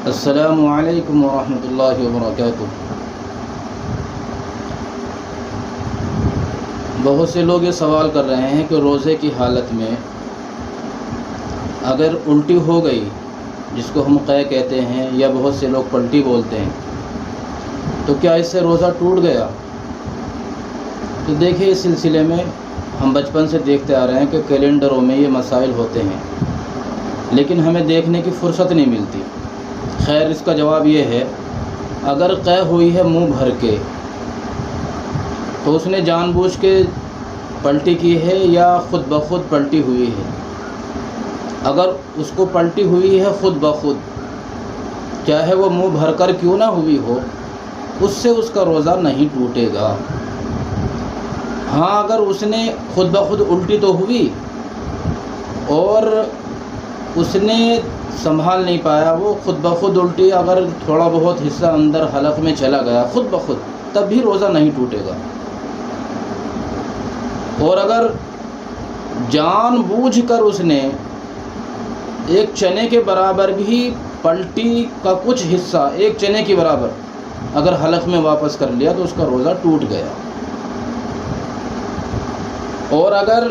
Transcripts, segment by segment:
السلام علیکم ورحمۃ اللہ وبرکاتہ۔ بہت سے لوگ یہ سوال کر رہے ہیں کہ روزے کی حالت میں اگر الٹی ہو گئی، جس کو ہم قے کہتے ہیں یا بہت سے لوگ پلٹی بولتے ہیں، تو کیا اس سے روزہ ٹوٹ گیا؟ تو دیکھیے، اس سلسلے میں ہم بچپن سے دیکھتے آ رہے ہیں کہ کیلنڈروں میں یہ مسائل ہوتے ہیں، لیکن ہمیں دیکھنے کی فرصت نہیں ملتی۔ خیر، اس کا جواب یہ ہے، اگر قے ہوئی ہے منہ بھر کے تو اس نے جان بوجھ کے پلٹی کی ہے یا خود بخود پلٹی ہوئی ہے؟ اگر اس کو پلٹی ہوئی ہے خود بخود، چاہے وہ منہ بھر کر کیوں نہ ہوئی ہو، اس سے اس کا روزہ نہیں ٹوٹے گا۔ ہاں، اگر اس نے خود بخود الٹی تو ہوئی اور اس نے سنبھال نہیں پایا، وہ خود بخود الٹی اگر تھوڑا بہت حصہ اندر حلق میں چلا گیا خود بخود، تب بھی روزہ نہیں ٹوٹے گا۔ اور اگر جان بوجھ کر اس نے ایک چنے کے برابر بھی پلٹی کا کچھ حصہ، ایک چنے کے برابر اگر حلق میں واپس کر لیا تو اس کا روزہ ٹوٹ گیا۔ اور اگر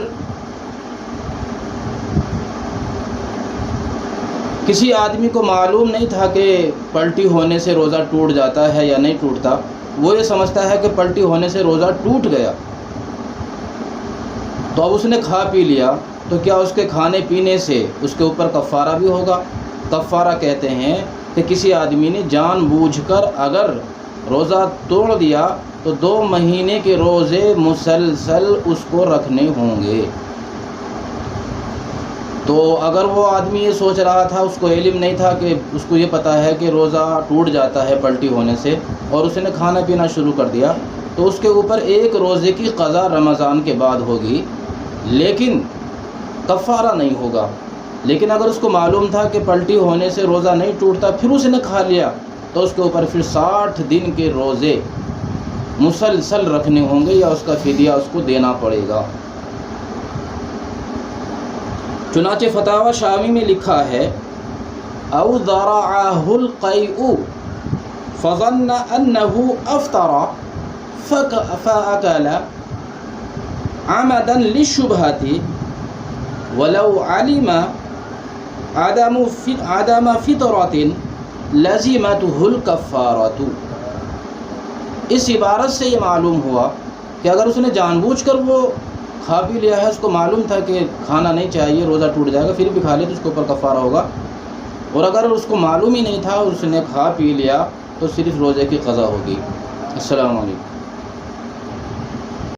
کسی آدمی کو معلوم نہیں تھا کہ پلٹی ہونے سے روزہ ٹوٹ جاتا ہے یا نہیں ٹوٹتا، وہ یہ سمجھتا ہے کہ پلٹی ہونے سے روزہ ٹوٹ گیا، تو اب اس نے کھا پی لیا، تو کیا اس کے کھانے پینے سے اس کے اوپر کفارہ بھی ہوگا؟ کفارہ کہتے ہیں کہ کسی آدمی نے جان بوجھ کر اگر روزہ توڑ دیا تو 2 مہینے کے روزے مسلسل اس کو رکھنے ہوں گے۔ تو اگر وہ آدمی یہ سوچ رہا تھا، اس کو علم نہیں تھا، کہ اس کو یہ پتہ ہے کہ روزہ ٹوٹ جاتا ہے پلٹی ہونے سے، اور اس نے کھانا پینا شروع کر دیا، تو اس کے اوپر ایک روزے کی قضا رمضان کے بعد ہوگی، لیکن کفارہ نہیں ہوگا۔ لیکن اگر اس کو معلوم تھا کہ پلٹی ہونے سے روزہ نہیں ٹوٹتا، پھر اس نے کھا لیا، تو اس کے اوپر پھر 60 دن کے روزے مسلسل رکھنے ہوں گے یا اس کا فدیہ اس کو دینا پڑے گا۔ چنانچہ فتاوی شامی میں لکھا ہے، او ذرعہ القیء فظن انہ افطر فاکل عمدا للشبہۃ ولو علم عدم فطرۃ لزمتہ الکفارۃ۔ اس عبارت سے یہ معلوم ہوا کہ اگر اس نے جان بوجھ کر وہ کھا بھی لیا ہے، اس کو معلوم تھا کہ کھانا نہیں چاہیے، روزہ ٹوٹ جائے گا، پھر بھی کھا لے تو اس کے اوپر کفارہ ہوگا، اور اگر اس کو معلوم ہی نہیں تھا، اس نے کھا پی لیا، تو صرف روزے کی قضا ہوگی۔ السلام علیکم۔